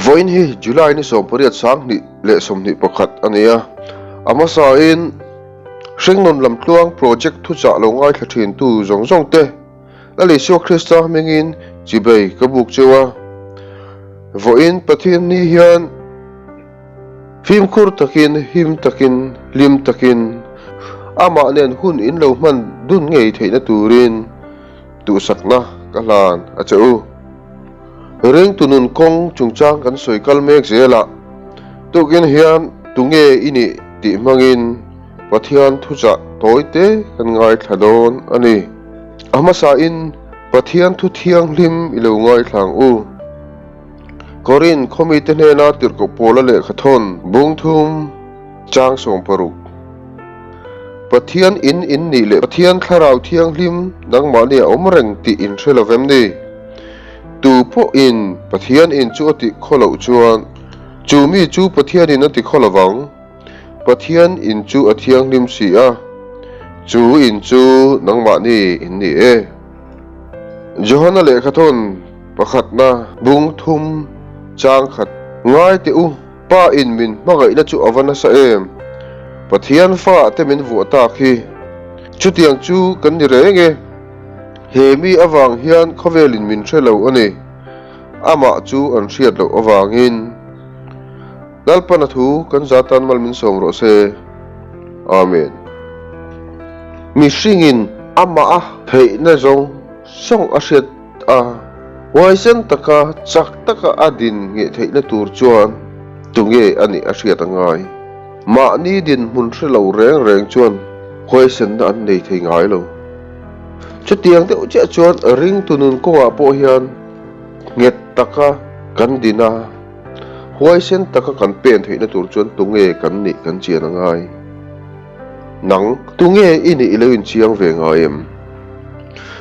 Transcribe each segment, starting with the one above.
voin hi July ni som pariat sang ni le som ni pakhat ania ama sa in Hringnun Lamtluang project thu cha lo ngai thathin tu zong te lali so Krista mengin chibei kabuk chewa voin Pathian ni hian phim khur takin him takin lim takin ama nen hun in lo man dun ngei theina turin tu sakna kalan acheu reng tunun kong chungchang kan soikal mek zela tukin hian tunge ini ti mangin Pathian thucha toite kan ngai thadon ani ama sa in Pathian thu thiang lim ilo ngai thlang u korin komite hena tirko pola le khathon bungthum chang som paruk Pathian in ni le Pathian tharau thiang lim nang mani omreng ti in threlovem ni tu po in Pathian in chu ti kholo chuan chu mi chu Pathian in ti kholovang Pathian in chu athiang lim si a chu in chu nang mani in ni e Johana le khathon pakhat na bungthum chang khat ngai te u pa in min magai na chu avana sa em Pathian fa te min vu ta khi chu tiang chu kan ni renge he mi awang hian khovelin min thelo ani ama chu an hriat lo awangin dalpana thu kan zatan mal min som ro se amen mi singin ama a phei na zong song a hriat a waisen taka chak taka adin nge theina tur chuan tunge ani a hriat angai ma ni din mun threlo reng chuan waisen na an nei thei ngai lo chu tiang te ucha chuan ring tunun konga po hian nget taka kan dina waisen taka kan pen theina tur chuan tunge kan ni kan chian angai nang tunge ini iloin chiang ve ngai em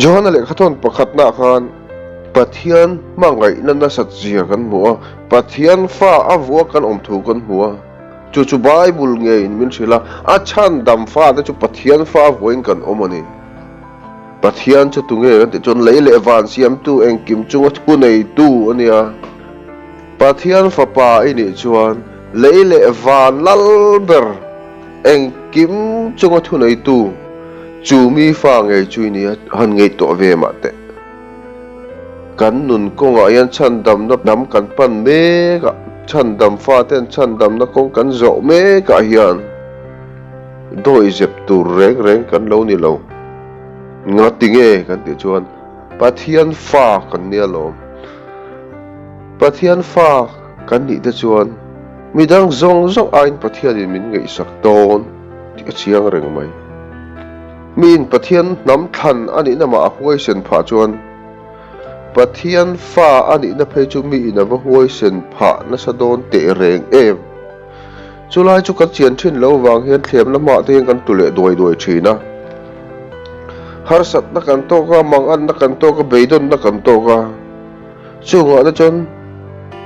Johana le khathon pakhat na khan Pathian mangai na sat zia kan mua Pathian fa avua kan omthu kan mua chu Bible nge in min thila a chan dam fa da chu Pathian fa voin kan omani Pathian chu tunge kan te chon leile van siam tu engkim chunga thu nei tu ania Pathian fa pa ini chuan leile van lalber engkim chunga thu nei tu chu mi fa nge chui ni han nge to ve ma te kan nun konga yan chan dam na dam kan pan me ka chan dam fa ten chan dam na kong kan zo me ka hian doi zep tur reng kan lo ni lo nga tinge kan ti chuan Pathian fa kan nia lo Pathian fa kan ni te chuan midang zong ain Pathian in min ngei sak ton ti chiang reng mai min Pathian nam than ani na ma huai sen pha chuan Pathian fa ani na phei chu mi ina va huai sen pha na sa don te reng em chulai chu kan chian thin lo wang hian thlem lama te kan tule doi thina har sat na kan to ka mang an na kan to ka beidon na kan to ka chunga na chon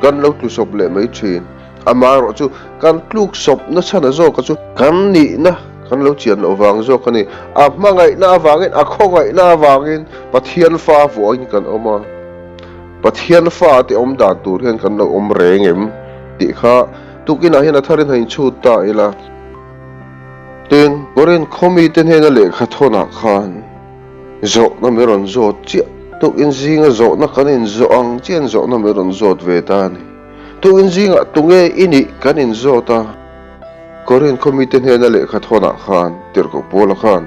kan lo tu sop le mai thin ama ro chu kan tluk sop na chana zo ka chu kan ni na kan lo chian awang zo kani a mangai na awangin a khongai na awangin Pathian fa voin kan oma Pathian fa te om da tur hian kan lo om rengem ti kha tukina hian a tharin hain chu ta ila ten koren khomi ten hena le khathona khan zo na meron zo chi tukin zinga zo na kanin zo ang chen zo na meron zot ve ta ni tukin zinga tunge ini kanin zo ta koren komiten hena le khathona khan tirko pola khan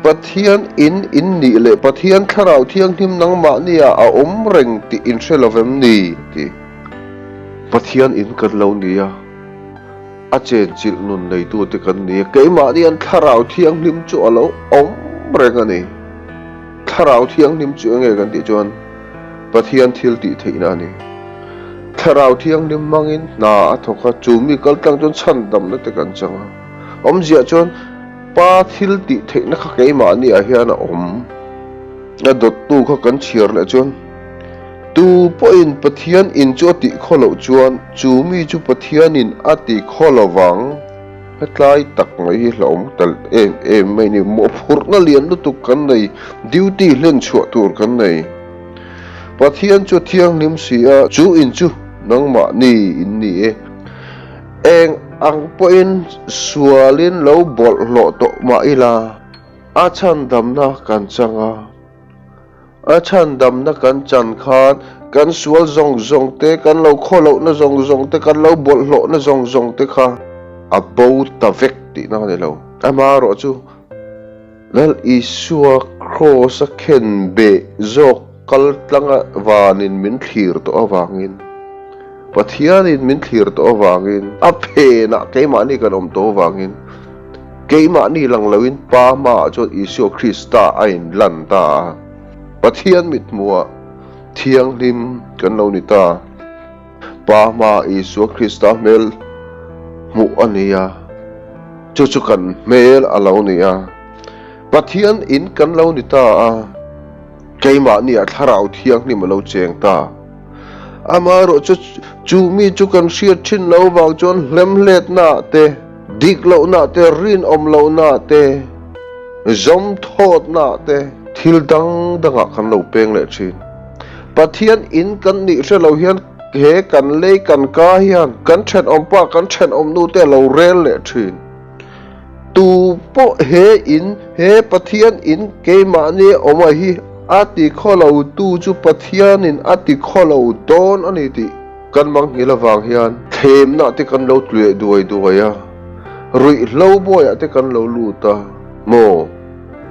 Pathian in ni le Pathian tharau thiang him nang ma nia a om reng ti in threlovem ni ti Pathian in kan lo nia a chen chil nun nei tu te kan ni ke ma ni an tharau thiang him chu alo om reng ani tharau thiang him chu nge kan ti chuan Pathian thil ti theina ni tharau thiang lim mangin na athoka chumi kal tang chon chan dam na te kan changa om zia chon pa thil ti theina kha ke ma ni a hian a om na dot tu kha kan chhiar le chon tu point Pathian in chu ti kholo chuan chumi chu Pathian in ati kholowang hetlai tak mai hi hlom tal em mai ni mo phur na lian lu tu kan nei duty len chu tur kan nei Pathian chu thiang lim sia chu in chu nang ma ni in ni eng ang po in sualin lo bol lo to ma ila a chan dam na kan changa a chan dam na kan chan khan kan sual zong te kan lo kholo na zong te kan lo bol lo na zong te kha a bo ta vek ti na ne lo ama ro chu lal isua cross a ken be zok kal tlanga vanin min thlir to awangin Pathian in min thlir to awangin a phe na keima ni kan om to awangin keima ni lang lawin pa ma cho isu Krista ain lan ta Pathian mit mua thiang lim kan lo ni ta pa ma isu Krista mel mu ania chu kan mel alo nia Pathian in kan lo ni ta keima ni a tharau thiang ni malo cheng ta amaro chu mi chu kan sia thin lo wang chon lemlet na te dik lo na te rin om lo na te zom thot na te thil dang danga kan lo peng le thin Pathian in kan ni se lo hian he kan le kan ka hian kan then om pa kan then om nu te lo rel le thin tu po he in he Pathian in keima ni oma hi ati kholo tu chu Pathian in ati kholo don ani ti kan mang hilawang hian them na te kan lo tlue duai ya rui lo boy ate kan lo lu ta mo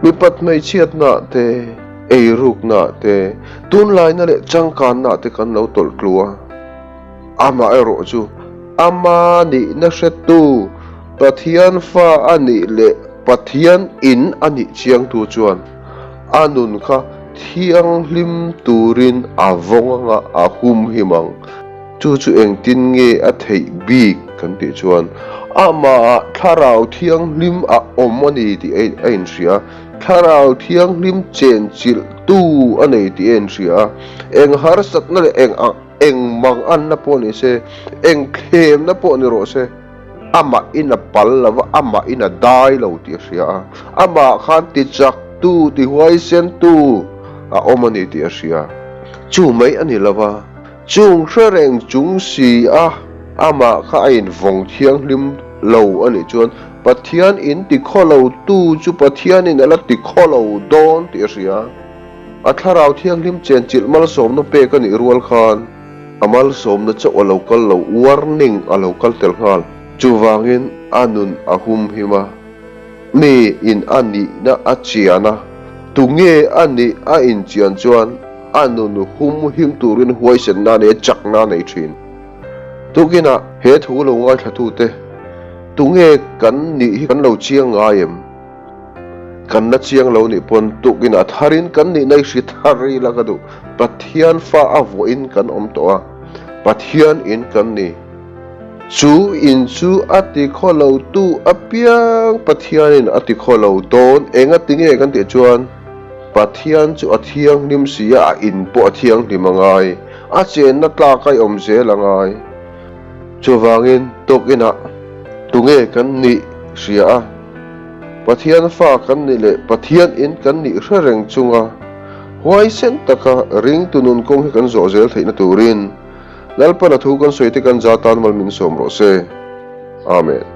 mi pat mai chiat na te ei ruk na te tun lai na le chang kan na te kan lo tol klua ama ero chu ama ni na setu Pathian fa ani le Pathian in ani chiang tu chuan anun kha thiang lim turin avonga a hum himang chu eng tin nge a thei bik kan ti chuan ama tharau thiang lim a omani ti ein ria tharau thiang lim chen chil tu anei ti en ria eng har sat na le eng mang an na po ni se eng khem na po ni ro se ama ina pal lawa ama ina dai lo ti ria ama khan ti chak tu ti huai sen tu a omani ti ria chu mai ani lawa chung reng chung si ama kha in vong thiang lim lo ani chuan Pathian in ti kholo tu chu Pathian in ala ti kholo don ti ria a tharau thiang lim chen chil mal som no pe kan i rual khan amal som na cha local lo warning a local tel ngal chu wangin anun ahum hima me in ani na achiana tunge ani a in chian chuan anun hum him turin huai sen na ne chak na nei thin tukina he thu lo ngai thathu te tunge kan ni kan lo chiang ngaim kan na chiang lo ni pon tukina tharin kan ni nei si thari la ka du Pathian fa avo in kan om to a Pathian in kan ni chu in chu ati kholo tu apiang Pathian in ati kholo don enga tinge kan ti chuan Pathian chu athiang nim sia in po athiang limangai a chen na tla kai om se langai chu wangin tokina tunge kan ni sia Pathian fa kan ni le Pathian in kan ni reng chunga huai sen taka ring tunun kong kan zo zel theina turin lalpa na thu kan soite kan jatan mal min som ro se amen